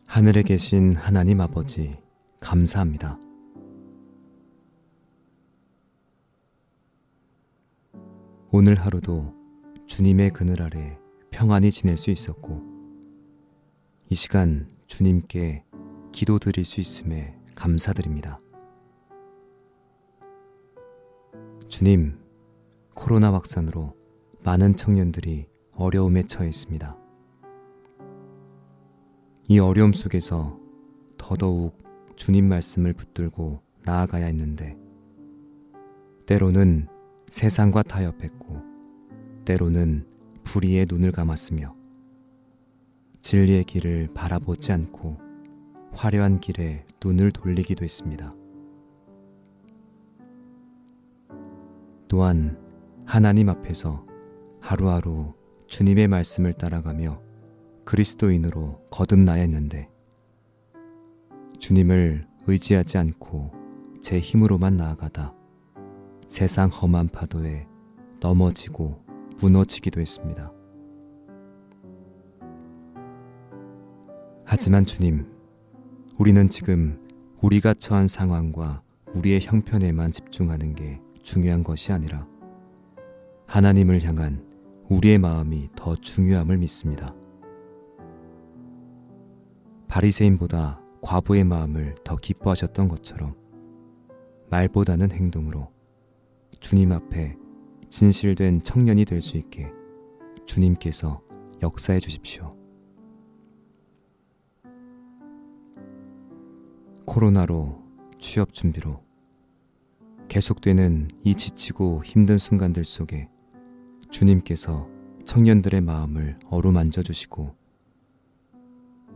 하늘에 계신 하나님 아버지, 감사합니다. 오늘 하루도 주님의 그늘 아래 평안히 지낼 수 있었고, 이 시간 주님께 기도 드릴 수 있음에 감사드립니다. 주님, 코로나 확산으로 많은 청년들이 어려움에 처해 있습니다. 이 어려움 속에서 더더욱 주님 말씀을 붙들고 나아가야 했는데, 때로는 세상과 타협했고, 때로는 불의의 눈을 감았으며, 진리의 길을 바라보지 않고 화려한 길에 눈을 돌리기도 했습니다. 또한 하나님 앞에서 하루하루 주님의 말씀을 따라가며 그리스도인으로 거듭나야 했는데, 주님을 의지하지 않고 제 힘으로만 나아가다 세상 험한 파도에 넘어지고 무너지기도 했습니다. 하지만 주님, 우리는 지금 우리가 처한 상황과 우리의 형편에만 집중하는 게 중요한 것이 아니라 하나님을 향한 우리의 마음이 더 중요함을 믿습니다. 바리새인보다 과부의 마음을 더 기뻐하셨던 것처럼 말보다는 행동으로 주님 앞에 진실된 청년이 될 수 있게 주님께서 역사해 주십시오. 코로나로, 취업 준비로, 계속되는 이 지치고 힘든 순간들 속에 주님께서 청년들의 마음을 어루만져 주시고,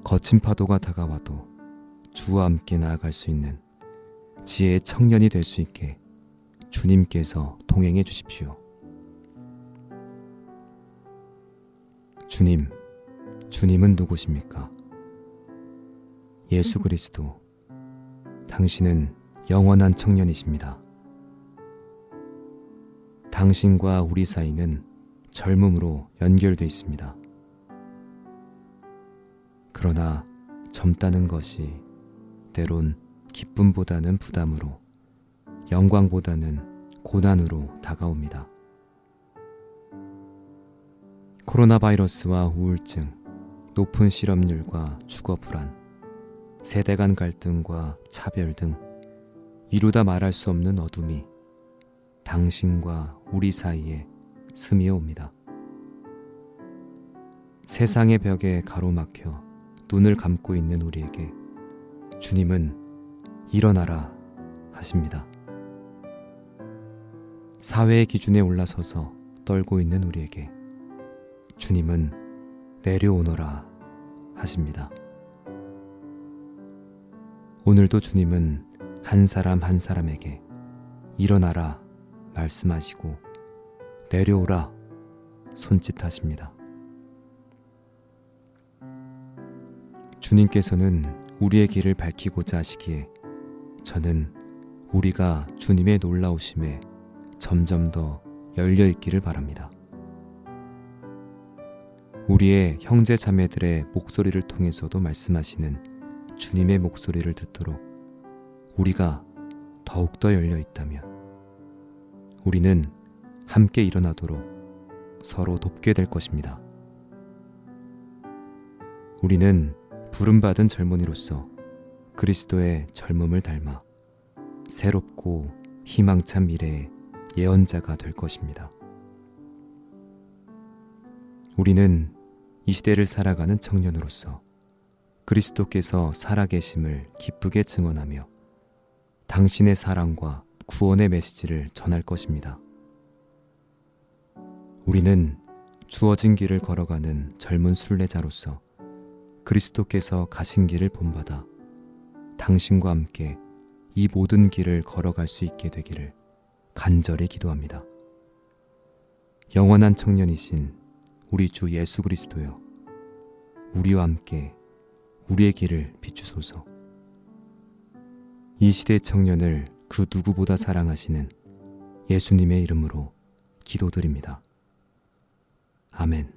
거친 파도가 다가와도 주와 함께 나아갈 수 있는 지혜의 청년이 될 수 있게 주님께서 동행해 주십시오. 주님, 주님은 누구십니까? 예수 그리스도, 당신은 영원한 청년이십니다. 당신과 우리 사이는 젊음으로 연결되어 있습니다. 그러나 젊다는 것이 때론 기쁨보다는 부담으로, 영광보다는 고난으로 다가옵니다. 코로나 바이러스와 우울증, 높은 실업률과 주거 불안, 세대 간 갈등과 차별 등 이루다 말할 수 없는 어둠이 당신과 우리 사이에 스미어 옵니다. 세상의 벽에 가로막혀 눈을 감고 있는 우리에게 주님은 일어나라 하십니다. 사회의 기준에 올라서서 떨고 있는 우리에게 주님은 내려오너라 하십니다. 오늘도 주님은 한 사람 한 사람에게 일어나라 말씀하시고 내려오라 손짓하십니다. 주님께서는 우리의 길을 밝히고자 하시기에 저는 우리가 주님의 놀라우심에 점점 더 열려 있기를 바랍니다. 우리의 형제 자매들의 목소리를 통해서도 말씀하시는 주님의 목소리를 듣도록 우리가 더욱더 열려 있다면 우리는 함께 일어나도록 서로 돕게 될 것입니다. 우리는 부름받은 젊은이로서 그리스도의 젊음을 닮아 새롭고 희망찬 미래의 예언자가 될 것입니다. 우리는 이 시대를 살아가는 청년으로서 그리스도께서 살아계심을 기쁘게 증언하며 당신의 사랑과 구원의 메시지를 전할 것입니다. 우리는 주어진 길을 걸어가는 젊은 순례자로서 그리스도께서 가신 길을 본받아 당신과 함께 이 모든 길을 걸어갈 수 있게 되기를 간절히 기도합니다. 영원한 청년이신 우리 주 예수 그리스도여, 우리와 함께 우리의 길을 비추소서. 이 시대의 청년을 그 누구보다 사랑하시는 예수님의 이름으로 기도드립니다. 아멘.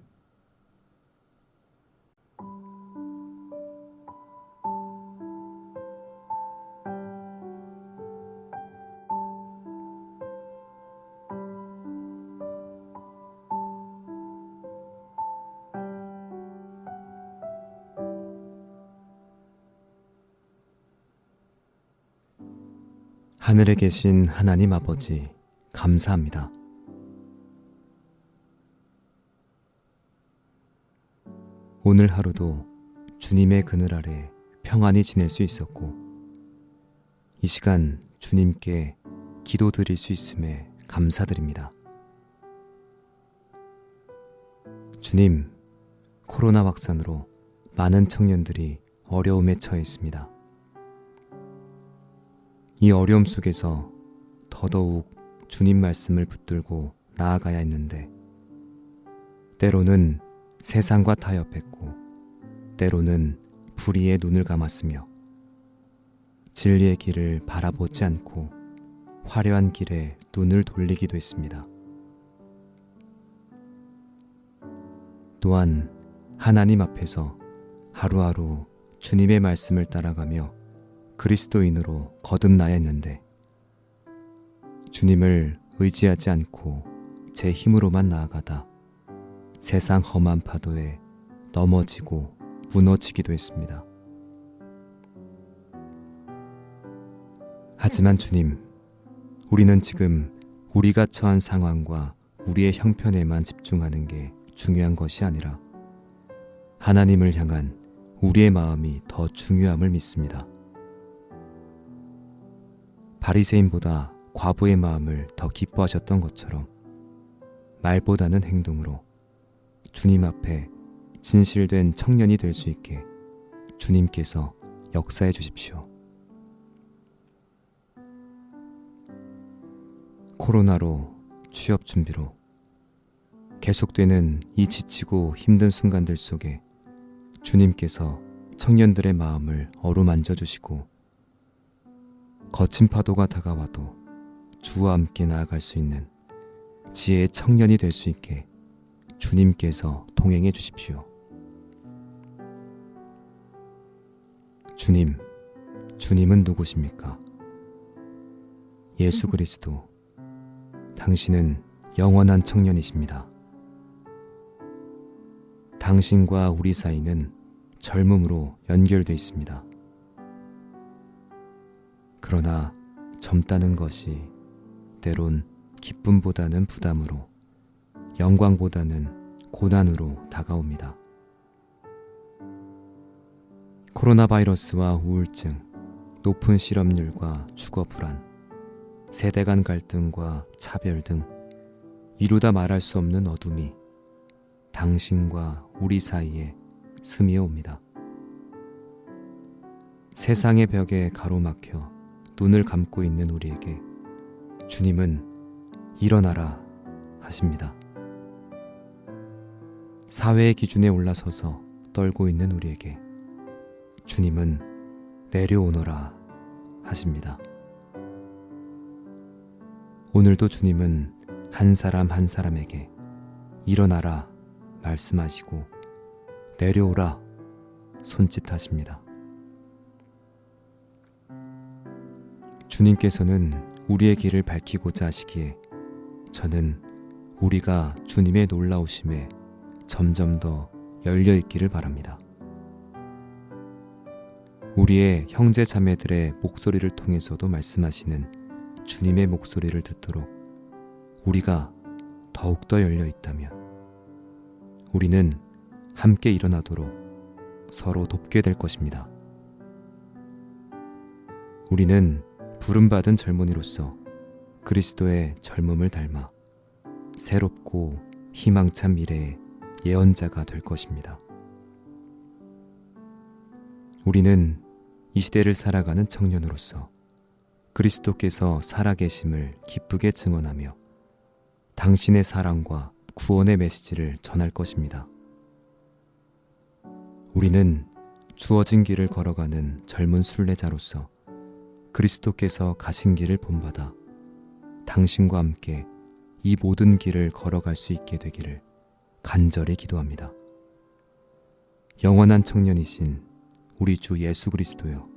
하늘에 계신 하나님 아버지, 감사합니다. 오늘 하루도 주님의 그늘 아래 평안히 지낼 수 있었고, 이 시간 주님께 기도 드릴 수 있음에 감사드립니다. 주님, 코로나 확산으로 많은 청년들이 어려움에 처해 있습니다. 이 어려움 속에서 더더욱 주님 말씀을 붙들고 나아가야 했는데, 때로는 세상과 타협했고, 때로는 불의에 눈을 감았으며, 진리의 길을 바라보지 않고 화려한 길에 눈을 돌리기도 했습니다. 또한 하나님 앞에서 하루하루 주님의 말씀을 따라가며 그리스도인으로 거듭나야 했는데, 주님을 의지하지 않고 제 힘으로만 나아가다 세상 험한 파도에 넘어지고 무너지기도 했습니다. 하지만 주님, 우리는 지금 우리가 처한 상황과 우리의 형편에만 집중하는 게 중요한 것이 아니라 하나님을 향한 우리의 마음이 더 중요함을 믿습니다. 바리새인보다 과부의 마음을 더 기뻐하셨던 것처럼 말보다는 행동으로 주님 앞에 진실된 청년이 될 수 있게 주님께서 역사해 주십시오. 코로나로 취업 준비로 계속되는 이 지치고 힘든 순간들 속에 주님께서 청년들의 마음을 어루만져 주시고, 거친 파도가 다가와도 주와 함께 나아갈 수 있는 지혜의 청년이 될 수 있게 주님께서 동행해 주십시오. 주님, 주님은 누구십니까? 예수 그리스도, 당신은 영원한 청년이십니다. 당신과 우리 사이는 젊음으로 연결되어 있습니다. 그러나 젊다는 것이 때론 기쁨보다는 부담으로, 영광보다는 고난으로 다가옵니다. 코로나 바이러스와 우울증, 높은 실업률과 주거 불안, 세대 간 갈등과 차별 등 이루다 말할 수 없는 어둠이 당신과 우리 사이에 스미어 옵니다. 세상의 벽에 가로막혀 눈을 감고 있는 우리에게 주님은 일어나라 하십니다. 사회의 기준에 올라서서 떨고 있는 우리에게 주님은 내려오너라 하십니다. 오늘도 주님은 한 사람 한 사람에게 일어나라 말씀하시고 내려오라 손짓하십니다. 주님께서는 우리의 길을 밝히고자 하시기에 저는 우리가 주님의 놀라우심에 점점 더 열려있기를 바랍니다. 우리의 형제 자매들의 목소리를 통해서도 말씀하시는 주님의 목소리를 듣도록 우리가 더욱더 열려있다면 우리는 함께 일어나도록 서로 돕게 될 것입니다. 우리는 부름받은 젊은이로서 그리스도의 젊음을 닮아 새롭고 희망찬 미래의 예언자가 될 것입니다. 우리는 이 시대를 살아가는 청년으로서 그리스도께서 살아계심을 기쁘게 증언하며 당신의 사랑과 구원의 메시지를 전할 것입니다. 우리는 주어진 길을 걸어가는 젊은 순례자로서 그리스도께서 가신 길을 본받아 당신과 함께 이 모든 길을 걸어갈 수 있게 되기를 간절히 기도합니다. 영원한 청년이신 우리 주 예수 그리스도여,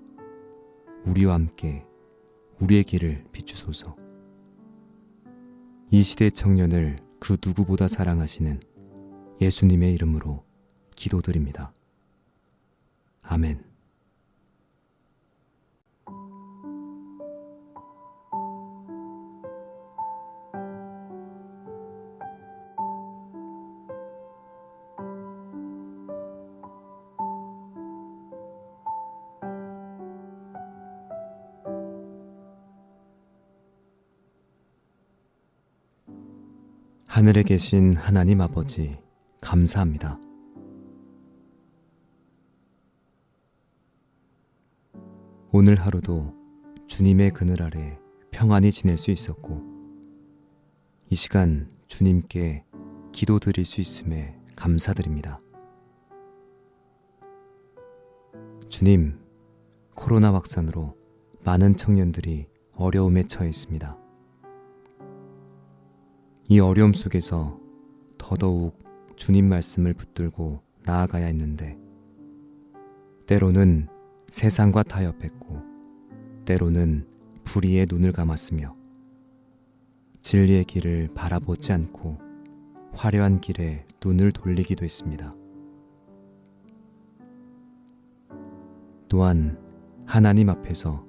우리와 함께 우리의 길을 비추소서. 이 시대의 청년을 그 누구보다 사랑하시는 예수님의 이름으로 기도드립니다. 아멘. 하늘에 계신 하나님 아버지, 감사합니다. 오늘 하루도 주님의 그늘 아래 평안히 지낼 수 있었고, 이 시간 주님께 기도 드릴 수 있음에 감사드립니다. 주님, 코로나 확산으로 많은 청년들이 어려움에 처해 있습니다. 이 어려움 속에서 더더욱 주님 말씀을 붙들고 나아가야 했는데, 때로는 세상과 타협했고, 때로는 불의에 눈을 감았으며, 진리의 길을 바라보지 않고 화려한 길에 눈을 돌리기도 했습니다. 또한 하나님 앞에서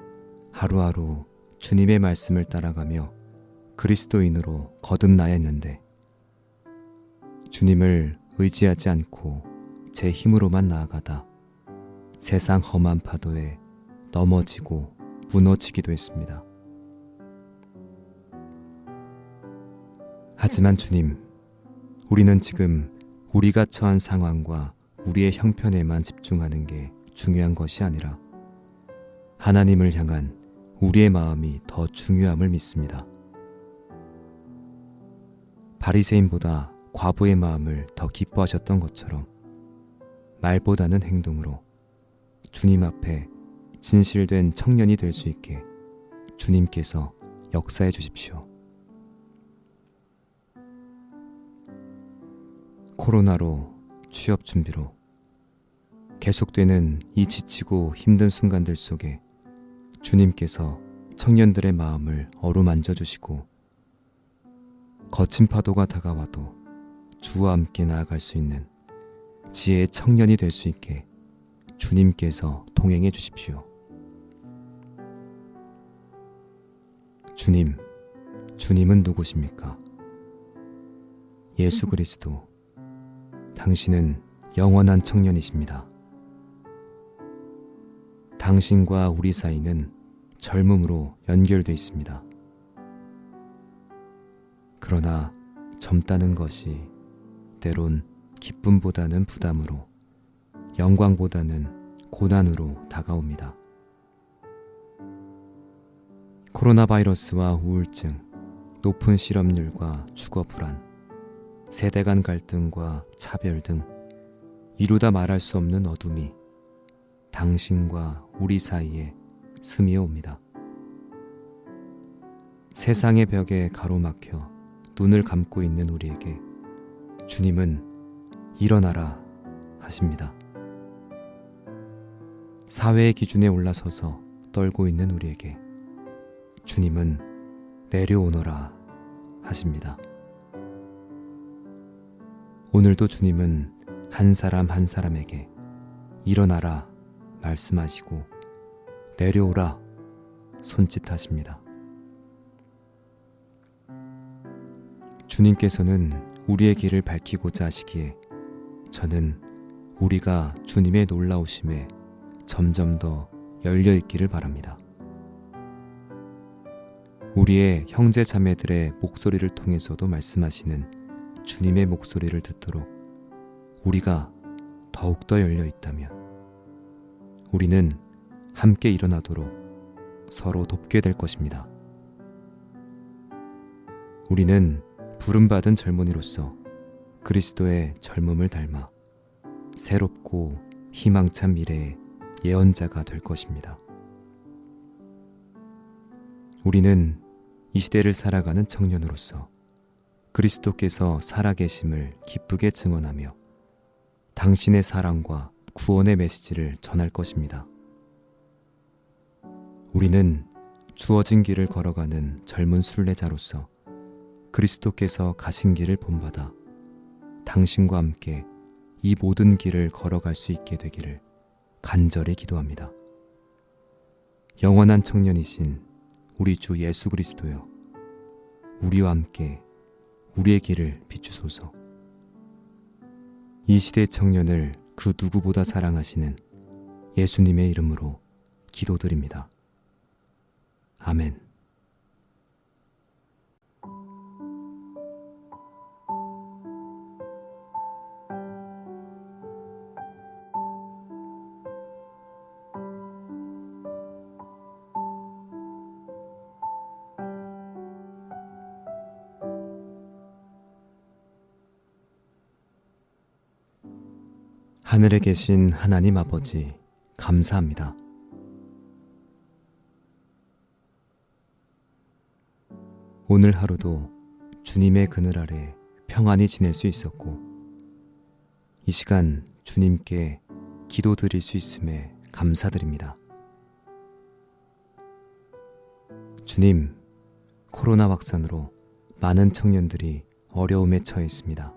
하루하루 주님의 말씀을 따라가며 그리스도인으로 거듭나야 했는데, 주님을 의지하지 않고 제 힘으로만 나아가다 세상 험한 파도에 넘어지고 무너지기도 했습니다. 하지만 주님, 우리는 지금 우리가 처한 상황과 우리의 형편에만 집중하는 게 중요한 것이 아니라 하나님을 향한 우리의 마음이 더 중요함을 믿습니다. 바리새인보다 과부의 마음을 더 기뻐하셨던 것처럼 말보다는 행동으로 주님 앞에 진실된 청년이 될 수 있게 주님께서 역사해 주십시오. 코로나로, 취업 준비로, 계속되는 이 지치고 힘든 순간들 속에 주님께서 청년들의 마음을 어루만져 주시고, 거친 파도가 다가와도 주와 함께 나아갈 수 있는 지혜의 청년이 될 수 있게 주님께서 동행해 주십시오. 주님, 주님은 누구십니까? 예수 그리스도, 당신은 영원한 청년이십니다. 당신과 우리 사이는 젊음으로 연결되어 있습니다. 그러나 젊다는 것이 때론 기쁨보다는 부담으로, 영광보다는 고난으로 다가옵니다. 코로나 바이러스와 우울증, 높은 실업률과 주거 불안, 세대 간 갈등과 차별 등 이루다 말할 수 없는 어둠이 당신과 우리 사이에 스미어 옵니다. 세상의 벽에 가로막혀 눈을 감고 있는 우리에게 주님은 일어나라 하십니다. 사회의 기준에 올라서서 떨고 있는 우리에게 주님은 내려오너라 하십니다. 오늘도 주님은 한 사람 한 사람에게 일어나라 말씀하시고 내려오라 손짓하십니다. 주님께서는 우리의 길을 밝히고자 하시기에 저는 우리가 주님의 놀라우심에 점점 더 열려 있기를 바랍니다. 우리의 형제 자매들의 목소리를 통해서도 말씀하시는 주님의 목소리를 듣도록 우리가 더욱더 열려 있다면 우리는 함께 일어나도록 서로 돕게 될 것입니다. 우리는 부름받은 젊은이로서 그리스도의 젊음을 닮아 새롭고 희망찬 미래의 예언자가 될 것입니다. 우리는 이 시대를 살아가는 청년으로서 그리스도께서 살아계심을 기쁘게 증언하며 당신의 사랑과 구원의 메시지를 전할 것입니다. 우리는 주어진 길을 걸어가는 젊은 순례자로서 그리스도께서 가신 길을 본받아 당신과 함께 이 모든 길을 걸어갈 수 있게 되기를 간절히 기도합니다. 영원한 청년이신 우리 주 예수 그리스도여, 우리와 함께 우리의 길을 비추소서. 이 시대의 청년을 그 누구보다 사랑하시는 예수님의 이름으로 기도드립니다. 아멘. 하늘에 계신 하나님 아버지, 감사합니다. 오늘 하루도 주님의 그늘 아래 평안히 지낼 수 있었고, 이 시간 주님께 기도 드릴 수 있음에 감사드립니다. 주님, 코로나 확산으로 많은 청년들이 어려움에 처해 있습니다.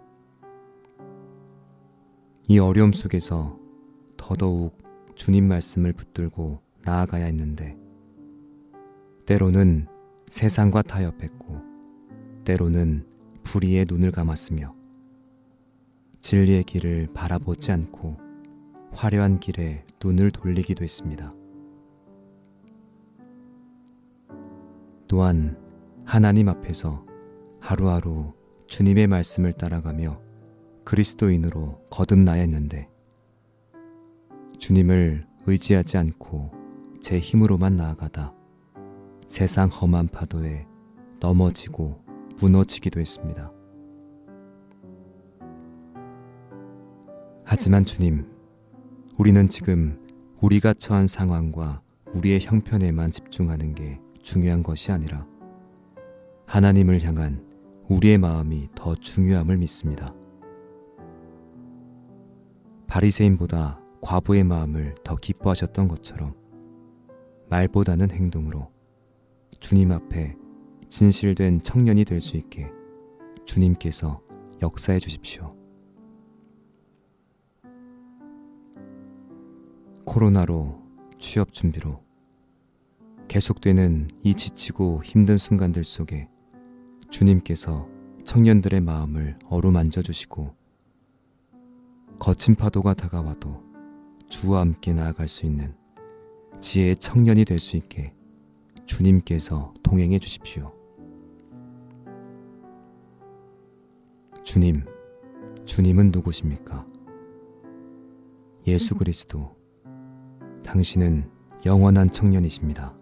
이 어려움 속에서 더더욱 주님 말씀을 붙들고 나아가야 했는데, 때로는 세상과 타협했고, 때로는 불의의 눈을 감았으며, 진리의 길을 바라보지 않고 화려한 길에 눈을 돌리기도 했습니다. 또한 하나님 앞에서 하루하루 주님의 말씀을 따라가며 그리스도인으로 거듭나야 했는데, 주님을 의지하지 않고 제 힘으로만 나아가다 세상 험한 파도에 넘어지고 무너지기도 했습니다. 하지만 주님, 우리는 지금 우리가 처한 상황과 우리의 형편에만 집중하는 게 중요한 것이 아니라 하나님을 향한 우리의 마음이 더 중요함을 믿습니다. 바리새인보다 과부의 마음을 더 기뻐하셨던 것처럼 말보다는 행동으로 주님 앞에 진실된 청년이 될 수 있게 주님께서 역사해 주십시오. 코로나로 취업 준비로 계속되는 이 지치고 힘든 순간들 속에 주님께서 청년들의 마음을 어루만져 주시고, 거친 파도가 다가와도 주와 함께 나아갈 수 있는 지혜의 청년이 될 수 있게 주님께서 동행해 주십시오. 주님, 주님은 누구십니까? 예수 그리스도, 당신은 영원한 청년이십니다.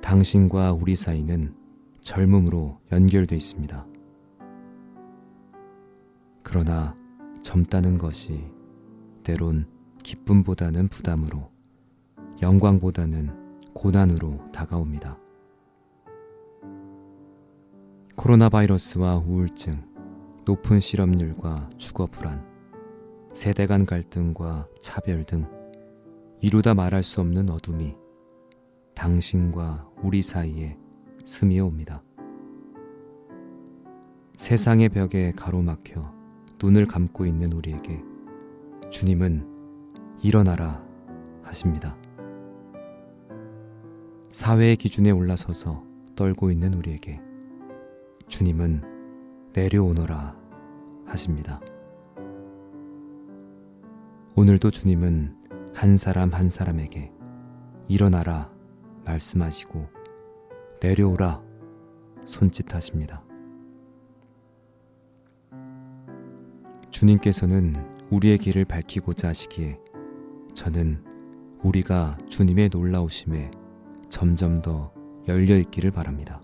당신과 우리 사이는 젊음으로 연결되어 있습니다. 그러나 젊다는 것이 때론 기쁨보다는 부담으로, 영광보다는 고난으로 다가옵니다. 코로나 바이러스와 우울증, 높은 실업률과 주거 불안, 세대 간 갈등과 차별 등 이루다 말할 수 없는 어둠이 당신과 우리 사이에 스미어 옵니다. 세상의 벽에 가로막혀 눈을 감고 있는 우리에게 주님은 일어나라 하십니다. 사회의 기준에 올라서서 떨고 있는 우리에게 주님은 내려오너라 하십니다. 오늘도 주님은 한 사람 한 사람에게 일어나라 말씀하시고 내려오라 손짓하십니다. 주님께서는 우리의 길을 밝히고자 하시기에 저는 우리가 주님의 놀라우심에 점점 더 열려있기를 바랍니다.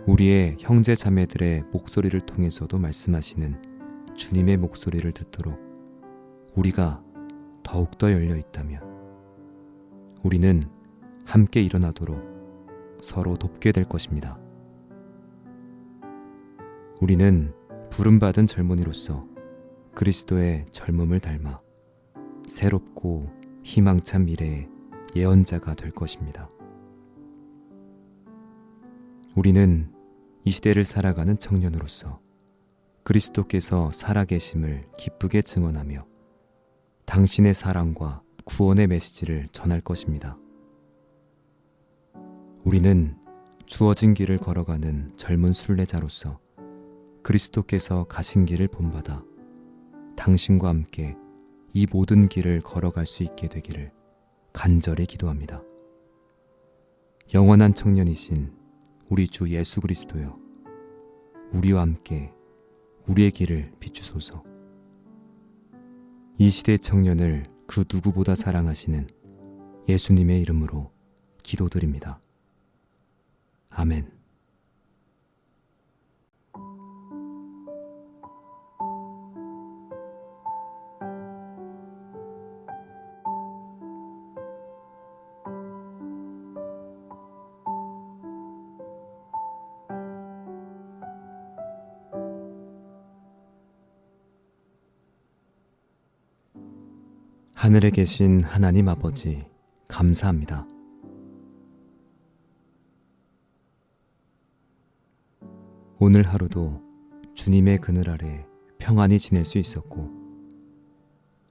우리의 형제 자매들의 목소리를 통해서도 말씀하시는 주님의 목소리를 듣도록 우리가 더욱더 열려있다면 우리는 함께 일어나도록 서로 돕게 될 것입니다. 우리는 부름받은 젊은이로서 그리스도의 젊음을 닮아 새롭고 희망찬 미래의 예언자가 될 것입니다. 우리는 이 시대를 살아가는 청년으로서 그리스도께서 살아계심을 기쁘게 증언하며 당신의 사랑과 구원의 메시지를 전할 것입니다. 우리는 주어진 길을 걸어가는 젊은 순례자로서 그리스도께서 가신 길을 본받아 당신과 함께 이 모든 길을 걸어갈 수 있게 되기를 간절히 기도합니다. 영원한 청년이신 우리 주 예수 그리스도여, 우리와 함께 우리의 길을 비추소서. 이 시대의 청년을 그 누구보다 사랑하시는 예수님의 이름으로 기도드립니다. 아멘. 하늘에 계신 하나님 아버지, 감사합니다. 오늘 하루도 주님의 그늘 아래 평안히 지낼 수 있었고,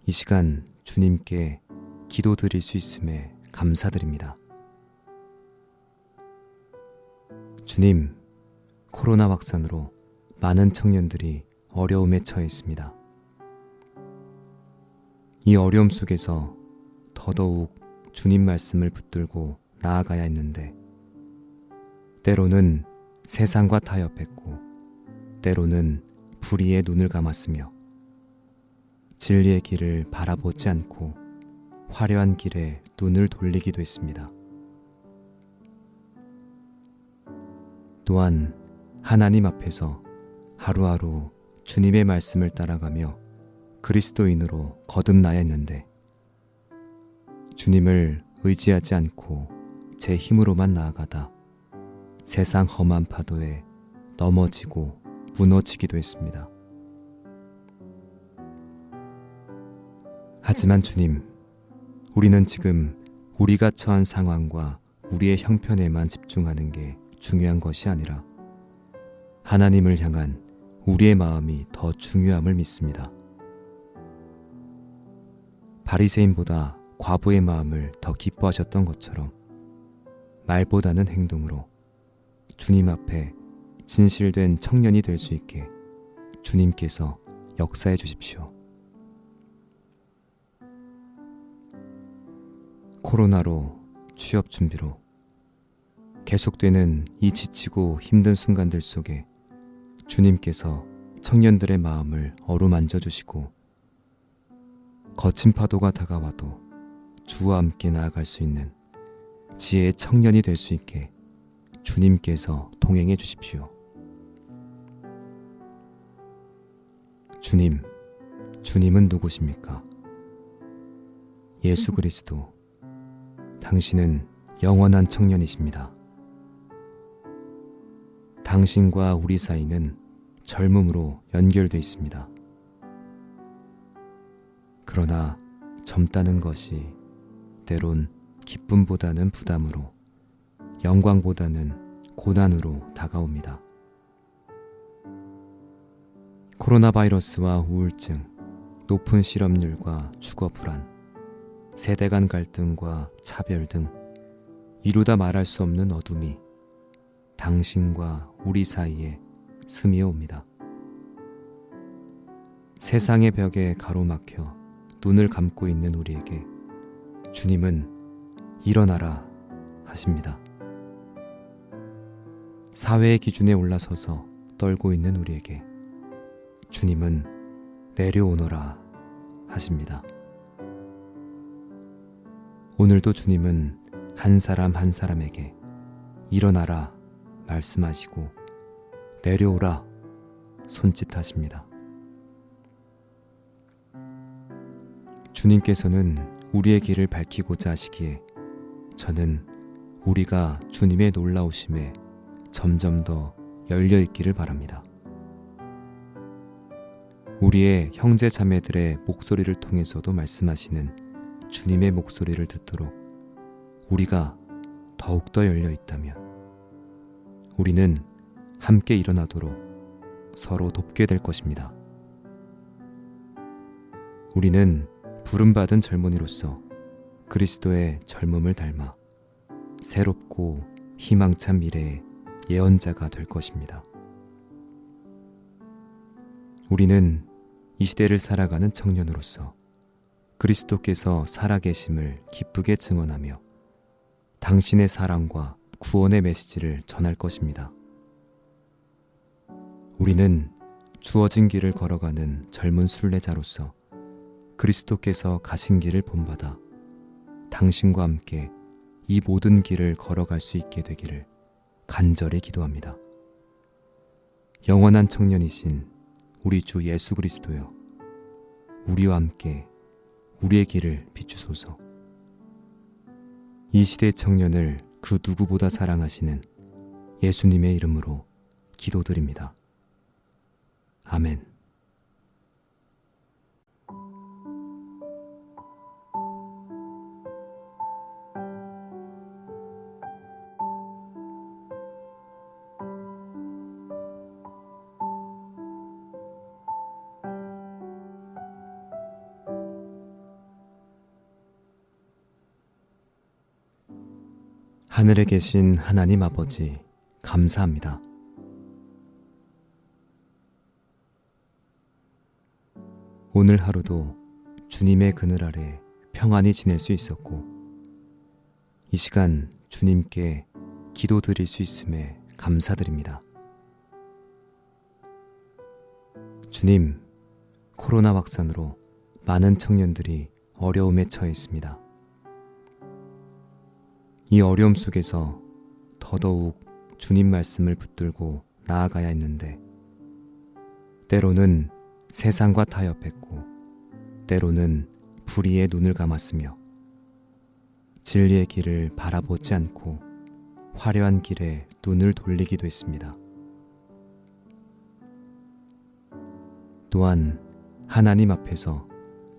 이 시간 주님께 기도 드릴 수 있음에 감사드립니다. 주님, 코로나 확산으로 많은 청년들이 어려움에 처해 있습니다. 이 어려움 속에서 더더욱 주님 말씀을 붙들고 나아가야 했는데, 때로는 세상과 타협했고, 때로는 불의의 눈을 감았으며, 진리의 길을 바라보지 않고 화려한 길에 눈을 돌리기도 했습니다. 또한 하나님 앞에서 하루하루 주님의 말씀을 따라가며 그리스도인으로 거듭나야 했는데, 주님을 의지하지 않고 제 힘으로만 나아가다 세상 험한 파도에 넘어지고 무너지기도 했습니다. 하지만 주님, 우리는 지금 우리가 처한 상황과 우리의 형편에만 집중하는 게 중요한 것이 아니라 하나님을 향한 우리의 마음이 더 중요함을 믿습니다. 바리새인보다 과부의 마음을 더 기뻐하셨던 것처럼 말보다는 행동으로 주님 앞에 진실된 청년이 될 수 있게 주님께서 역사해 주십시오. 코로나로, 취업 준비로, 계속되는 이 지치고 힘든 순간들 속에 주님께서 청년들의 마음을 어루만져 주시고, 거친 파도가 다가와도 주와 함께 나아갈 수 있는 지혜의 청년이 될 수 있게 주님께서 동행해 주십시오. 주님, 주님은 누구십니까? 예수 그리스도, 당신은 영원한 청년이십니다. 당신과 우리 사이는 젊음으로 연결되어 있습니다. 그러나 젊다는 것이 때론 기쁨보다는 부담으로, 영광보다는 고난으로 다가옵니다. 코로나 바이러스와 우울증, 높은 실업률과 주거 불안, 세대 간 갈등과 차별 등 이루다 말할 수 없는 어둠이 당신과 우리 사이에 스미어 옵니다. 세상의 벽에 가로막혀 눈을 감고 있는 우리에게 주님은 일어나라 하십니다. 사회의 기준에 올라서서 떨고 있는 우리에게 주님은 내려오너라 하십니다. 오늘도 주님은 한 사람 한 사람에게 일어나라 말씀하시고 내려오라 손짓하십니다. 주님께서는 우리의 길을 밝히고자 하시기에 저는 우리가 주님의 놀라우심에 점점 더 열려 있기를 바랍니다. 우리의 형제 자매들의 목소리를 통해서도 말씀하시는 주님의 목소리를 듣도록 우리가 더욱더 열려 있다면 우리는 함께 일어나도록 서로 돕게 될 것입니다. 우리는 부름받은 젊은이로서 그리스도의 젊음을 닮아 새롭고 희망찬 미래의 예언자가 될 것입니다. 우리는 이 시대를 살아가는 청년으로서 그리스도께서 살아계심을 기쁘게 증언하며 당신의 사랑과 구원의 메시지를 전할 것입니다. 우리는 주어진 길을 걸어가는 젊은 순례자로서 그리스도께서 가신 길을 본받아 당신과 함께 이 모든 길을 걸어갈 수 있게 되기를 간절히 기도합니다. 영원한 청년이신 우리 주 예수 그리스도여, 우리와 함께 우리의 길을 비추소서. 이 시대의 청년을 그 누구보다 사랑하시는 예수님의 이름으로 기도드립니다. 아멘. 하늘에 계신 하나님 아버지, 감사합니다. 오늘 하루도 주님의 그늘 아래 평안히 지낼 수 있었고, 이 시간 주님께 기도 드릴 수 있음에 감사드립니다. 주님, 코로나 확산으로 많은 청년들이 어려움에 처해 있습니다. 이 어려움 속에서 더더욱 주님 말씀을 붙들고 나아가야 했는데, 때로는 세상과 타협했고, 때로는 불의의 눈을 감았으며, 진리의 길을 바라보지 않고 화려한 길에 눈을 돌리기도 했습니다. 또한 하나님 앞에서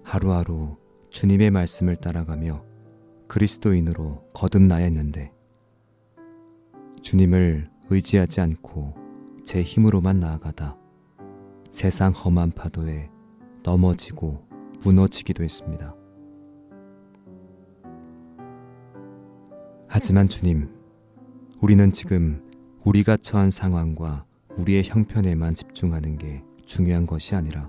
하루하루 주님의 말씀을 따라가며 그리스도인으로 거듭나야 했는데, 주님을 의지하지 않고 제 힘으로만 나아가다 세상 험한 파도에 넘어지고 무너지기도 했습니다. 하지만 주님, 우리는 지금 우리가 처한 상황과 우리의 형편에만 집중하는 게 중요한 것이 아니라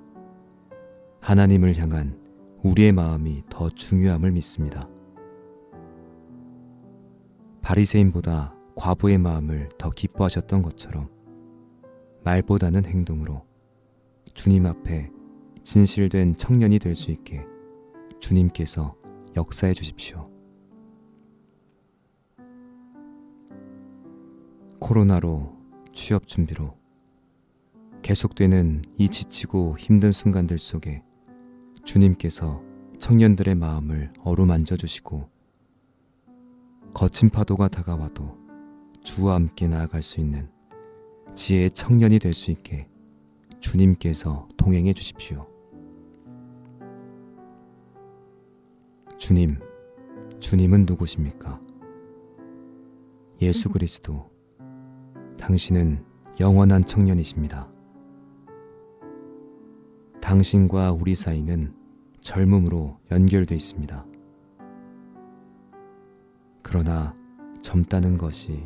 하나님을 향한 우리의 마음이 더 중요함을 믿습니다. 바리새인보다 과부의 마음을 더 기뻐하셨던 것처럼 말보다는 행동으로 주님 앞에 진실된 청년이 될 수 있게 주님께서 역사해 주십시오. 코로나로 취업 준비로 계속되는 이 지치고 힘든 순간들 속에 주님께서 청년들의 마음을 어루만져 주시고, 거친 파도가 다가와도 주와 함께 나아갈 수 있는 지혜의 청년이 될 수 있게 주님께서 동행해 주십시오. 주님, 주님은 누구십니까? 예수 그리스도, 당신은 영원한 청년이십니다. 당신과 우리 사이는 젊음으로 연결되어 있습니다. 그러나 젊다는 것이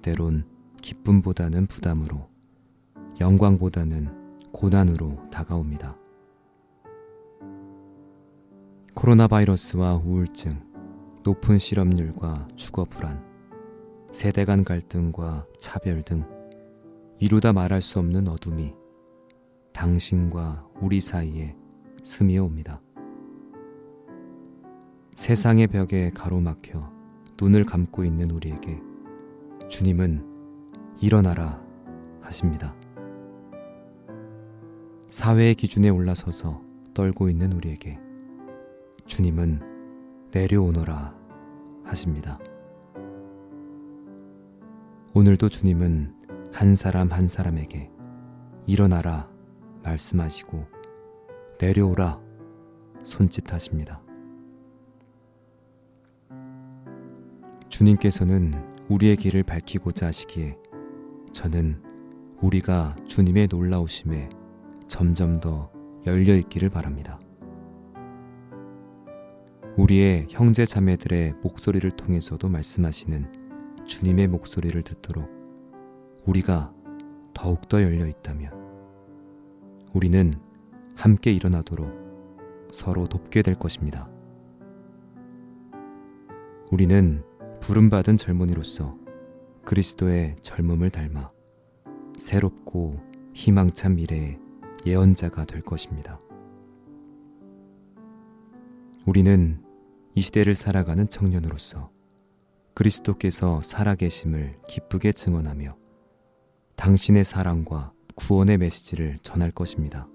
때론 기쁨보다는 부담으로, 영광보다는 고난으로 다가옵니다. 코로나 바이러스와 우울증, 높은 실업률과 주거 불안, 세대 간 갈등과 차별 등 이루다 말할 수 없는 어둠이 당신과 우리 사이에 스미어 옵니다. 세상의 벽에 가로막혀 눈을 감고 있는 우리에게 주님은 일어나라 하십니다. 사회의 기준에 올라서서 떨고 있는 우리에게 주님은 내려오너라 하십니다. 오늘도 주님은 한 사람 한 사람에게 일어나라 말씀하시고 내려오라 손짓하십니다. 주님께서는 우리의 길을 밝히고자 하시기에 저는 우리가 주님의 놀라우심에 점점 더 열려있기를 바랍니다. 우리의 형제 자매들의 목소리를 통해서도 말씀하시는 주님의 목소리를 듣도록 우리가 더욱더 열려있다면 우리는 함께 일어나도록 서로 돕게 될 것입니다. 우리는 부름받은 젊은이로서 그리스도의 젊음을 닮아 새롭고 희망찬 미래의 예언자가 될 것입니다. 우리는 이 시대를 살아가는 청년으로서 그리스도께서 살아계심을 기쁘게 증언하며 당신의 사랑과 구원의 메시지를 전할 것입니다.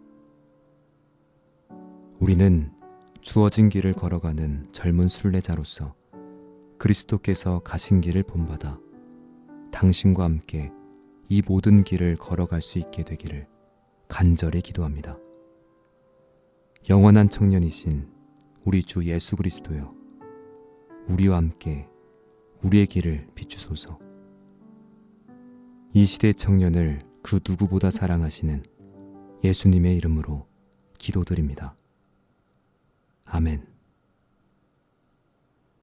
우리는 주어진 길을 걸어가는 젊은 순례자로서 그리스도께서 가신 길을 본받아 당신과 함께 이 모든 길을 걸어갈 수 있게 되기를 간절히 기도합니다. 영원한 청년이신 우리 주 예수 그리스도여, 우리와 함께 우리의 길을 비추소서. 이 시대의 청년을 그 누구보다 사랑하시는 예수님의 이름으로 기도드립니다. 아멘.